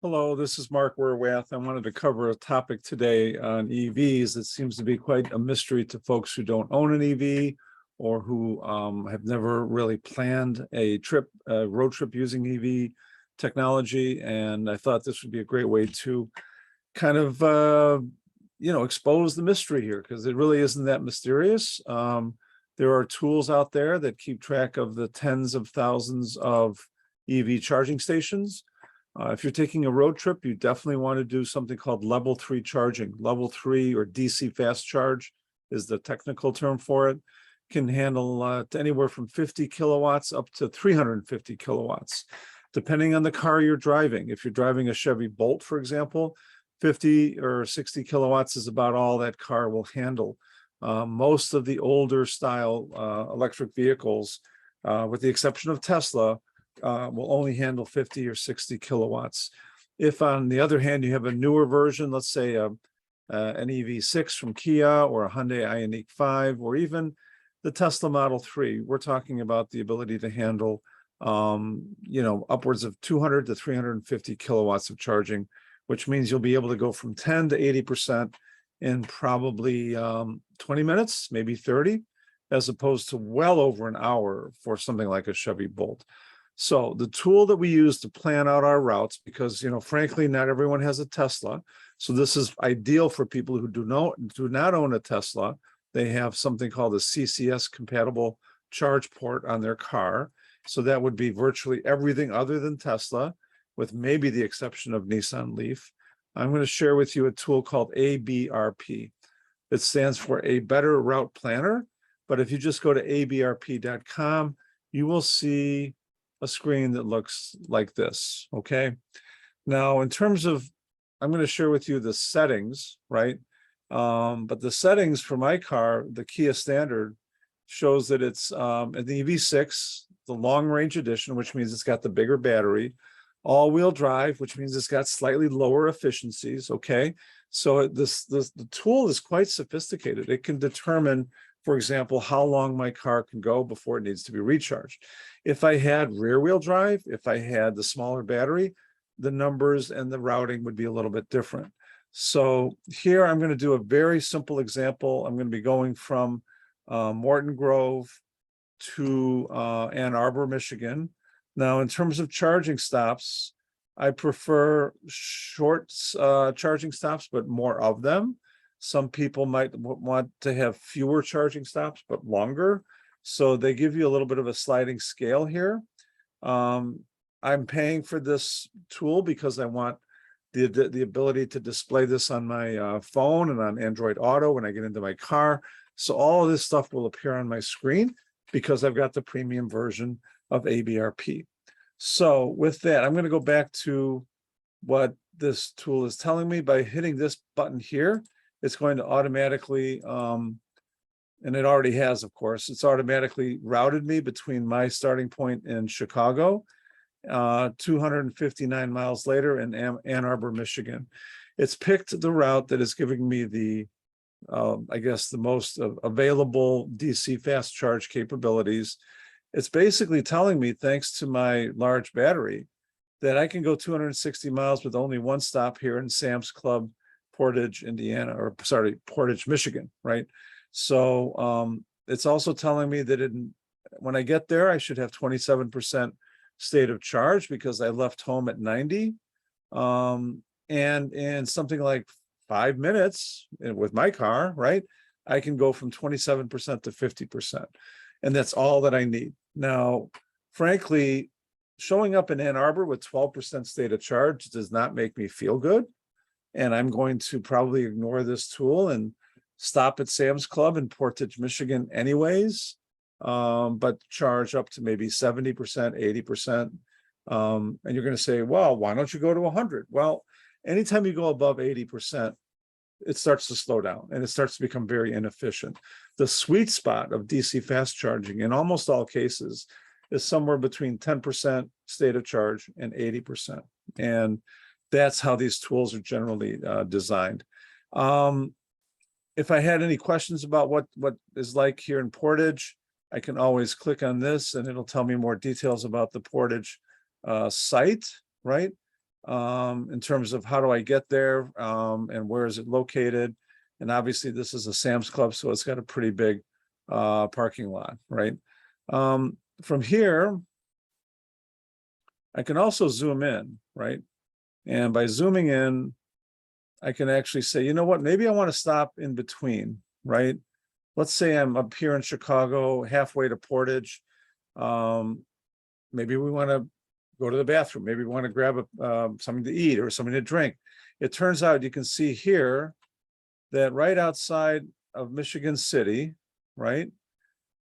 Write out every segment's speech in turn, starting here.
Hello, this is Mark Werwath. I wanted to cover a topic today on EVs that seems to be quite a mystery to folks who don't own an EV or who have never really planned a road trip using EV technology. And I thought this would be a great way to kind of, expose the mystery here, because it really isn't that mysterious. There are tools out there that keep track of the tens of thousands of EV charging stations. If you're taking a road trip, you definitely want to do something called level 3 charging. Level 3 or DC fast charge is the technical term for it. Can handle anywhere from 50 kilowatts up to 350 kilowatts, depending on the car you're driving. If you're driving a Chevy Bolt, for example, 50 or 60 kilowatts is about all that car will handle. Most of the older style electric vehicles, with the exception of Tesla, will only handle 50 or 60 kilowatts. If, on the other hand, you have a newer version, let's say an EV6 from Kia or a Hyundai Ioniq 5, or even the Tesla Model 3, we're talking about the ability to handle, upwards of 200 to 350 kilowatts of charging, which means you'll be able to go from 10 to 80% in probably 20 minutes, maybe 30, as opposed to well over an hour for something like a Chevy Bolt. So the tool that we use to plan out our routes, because, frankly, not everyone has a Tesla. So this is ideal for people who do not own a Tesla. They have something called a CCS compatible charge port on their car. So that would be virtually everything other than Tesla, with maybe the exception of Nissan Leaf. I'm going to share with you a tool called ABRP. It stands for a Better Route Planner. But if you just go to abrp.com, you will see a screen that looks like this. Okay. Now, in terms of, I'm going to share with you the settings, right? But the settings for my car, the Kia Standard, shows that it's the EV6, the long range edition, which means it's got the bigger battery, all-wheel drive, which means it's got slightly lower efficiencies. Okay. So the tool is quite sophisticated. It can determine, for example, how long my car can go before it needs to be recharged. If I had rear wheel drive, if I had the smaller battery, the numbers and the routing would be a little bit different. So here I'm going to do a very simple example. I'm going to be going from Morton Grove to Ann Arbor, Michigan. Now, in terms of charging stops, I prefer short charging stops, but more of them. Some people might want to have fewer charging stops, but longer. So they give you a little bit of a sliding scale here. I'm paying for this tool because I want the ability to display this on my phone and on Android Auto when I get into my car. So all of this stuff will appear on my screen because I've got the premium version of ABRP. So with that, I'm going to go back to what this tool is telling me. By hitting this button here, it's going to automatically, and it already has, of course, it's automatically routed me between my starting point in Chicago, 259 miles later in Ann Arbor, Michigan. It's picked the route that is giving me the, I guess, the most available DC fast charge capabilities. It's basically telling me, thanks to my large battery, that I can go 260 miles with only one stop here in Sam's Club, Portage, Michigan, right? So it's also telling me that when I get there, I should have 27% state of charge because I left home at 90. And in something like 5 minutes with my car, right, I can go from 27% to 50%. And that's all that I need. Now, frankly, showing up in Ann Arbor with 12% state of charge does not make me feel good. And I'm going to probably ignore this tool and stop at Sam's Club in Portage, Michigan anyways, but charge up to maybe 70%, 80%. And you're going to say, well, why don't you go to 100? Well, anytime you go above 80%, it starts to slow down and it starts to become very inefficient. The sweet spot of DC fast charging in almost all cases is somewhere between 10% state of charge and 80%. And that's how these tools are generally designed. If I had any questions about what is like here in Portage, I can always click on this and it'll tell me more details about the Portage site, right? in terms of how do I get there, and where is it located? And obviously this is a Sam's Club, so it's got a pretty big parking lot, right? From here, I can also zoom in, right? And by zooming in, I can actually say, you know what, maybe I want to stop in between, right? Let's say I'm up here in Chicago, halfway to Portage. Maybe we want to go to the bathroom. Maybe we want to grab something to eat or something to drink. It turns out you can see here that right outside of Michigan City, right,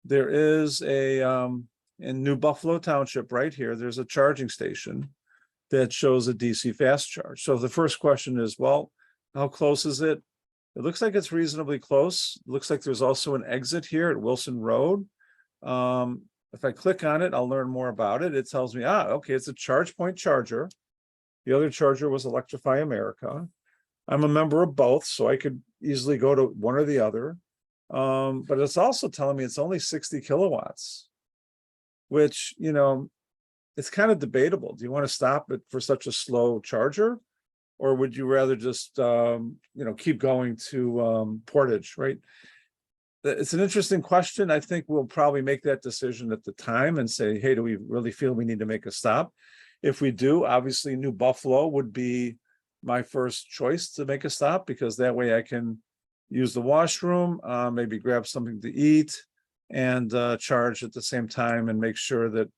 there is in New Buffalo Township right here, there's a charging station that shows a DC fast charge. So the first question is, well, how close is it? It looks like it's reasonably close. It looks like there's also an exit here at Wilson Road. If I click on it, I'll learn more about it. It tells me, okay, it's a charge point charger. The other charger was Electrify America. I'm a member of both, so I could easily go to one or the other. But it's also telling me it's only 60 kilowatts, which, you know, it's kind of debatable. Do you want to stop it for such a slow charger? Or would you rather just, you know, keep going to Portage, right? It's an interesting question. I think we'll probably make that decision at the time and say, hey, do we really feel we need to make a stop? If we do, obviously New Buffalo would be my first choice to make a stop, because that way I can use the washroom, maybe grab something to eat and charge at the same time, and make sure that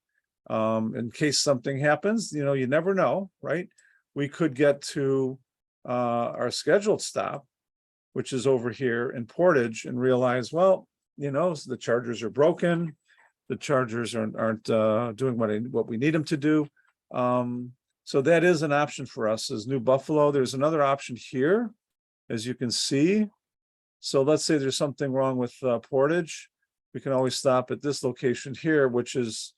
in case something happens, you know, you never know, right? We could get to our scheduled stop, which is over here in Portage, and realize, well, you know, the chargers are broken. The chargers aren't doing what we need them to do. So that is an option for us as New Buffalo. There's another option here, as you can see. So let's say there's something wrong with Portage. We can always stop at this location here, which is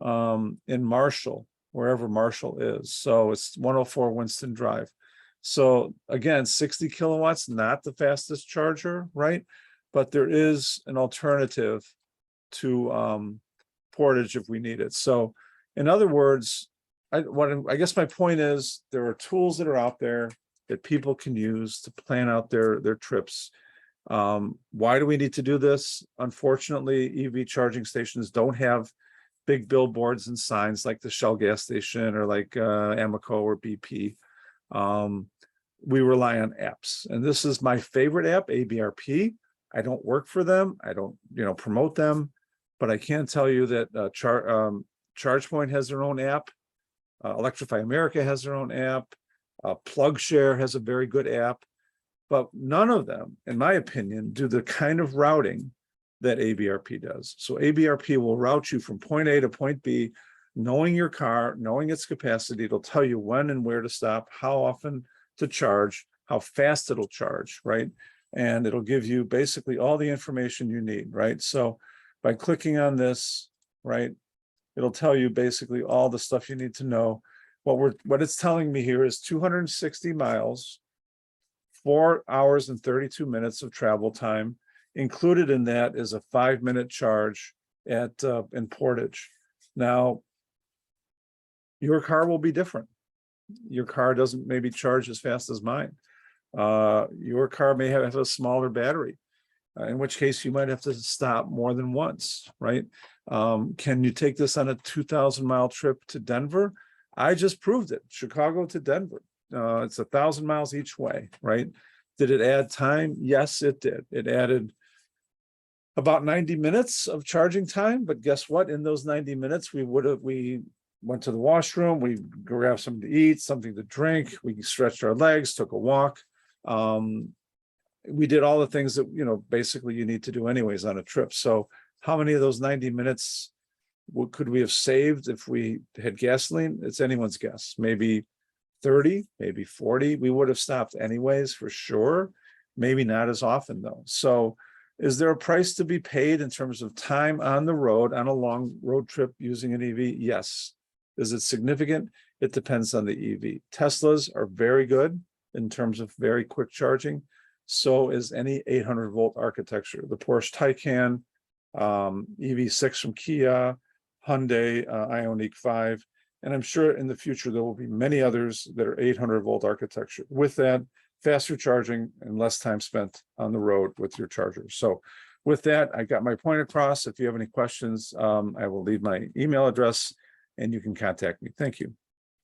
in Marshall, wherever Marshall is. So it's 104 Winston Drive. So again, 60 kilowatts, not the fastest charger, right? But there is an alternative to Portage if we need it. So in other words, I guess my point is, there are tools that are out there that people can use to plan out their trips. Why do we need to do this? Unfortunately, EV charging stations don't have big billboards and signs like the Shell gas station or like Amoco or BP. We rely on apps, and this is my favorite app, ABRP. I don't work for them. I don't, you know, promote them, but I can tell you that ChargePoint has their own app. Electrify America has their own app. PlugShare has a very good app, but none of them, in my opinion, do the kind of routing that ABRP does. So ABRP will route you from point A to point B, knowing your car, knowing its capacity. It'll tell you when and where to stop, how often to charge, how fast it'll charge, right? And it'll give you basically all the information you need, right? So by clicking on this, right, it'll tell you basically all the stuff you need to know. What it's telling me here is 260 miles, 4 hours and 32 minutes of travel time. Included in that is a 5-minute charge at in Portage. Now, your car will be different. Your car doesn't maybe charge as fast as mine. Your car may have a smaller battery, in which case you might have to stop more than once, right? Can you take this on a 2,000-mile trip to Denver? I just proved it, Chicago to Denver. It's 1,000 miles each way, right? Did it add time? Yes, it did. It added about 90 minutes of charging time, but guess what? In those 90 minutes, we went to the washroom, we grabbed something to eat, something to drink, we stretched our legs, took a walk. We did all the things that, you know, basically you need to do anyways on a trip. So how many of those 90 minutes could we have saved if we had gasoline? It's anyone's guess. Maybe 30, maybe 40. We would have stopped anyways, for sure. Maybe not as often though. So is there a price to be paid in terms of time on the road, on a long road trip using an EV? Yes. Is it significant? It depends on the EV. Teslas are very good in terms of very quick charging. So is any 800-volt architecture. The Porsche Taycan, EV6 from Kia, Hyundai Ioniq 5. And I'm sure in the future, there will be many others that are 800-volt architecture. With that, faster charging and less time spent on the road with your chargers. So with that, I got my point across. If you have any questions, I will leave my email address and you can contact me. Thank you.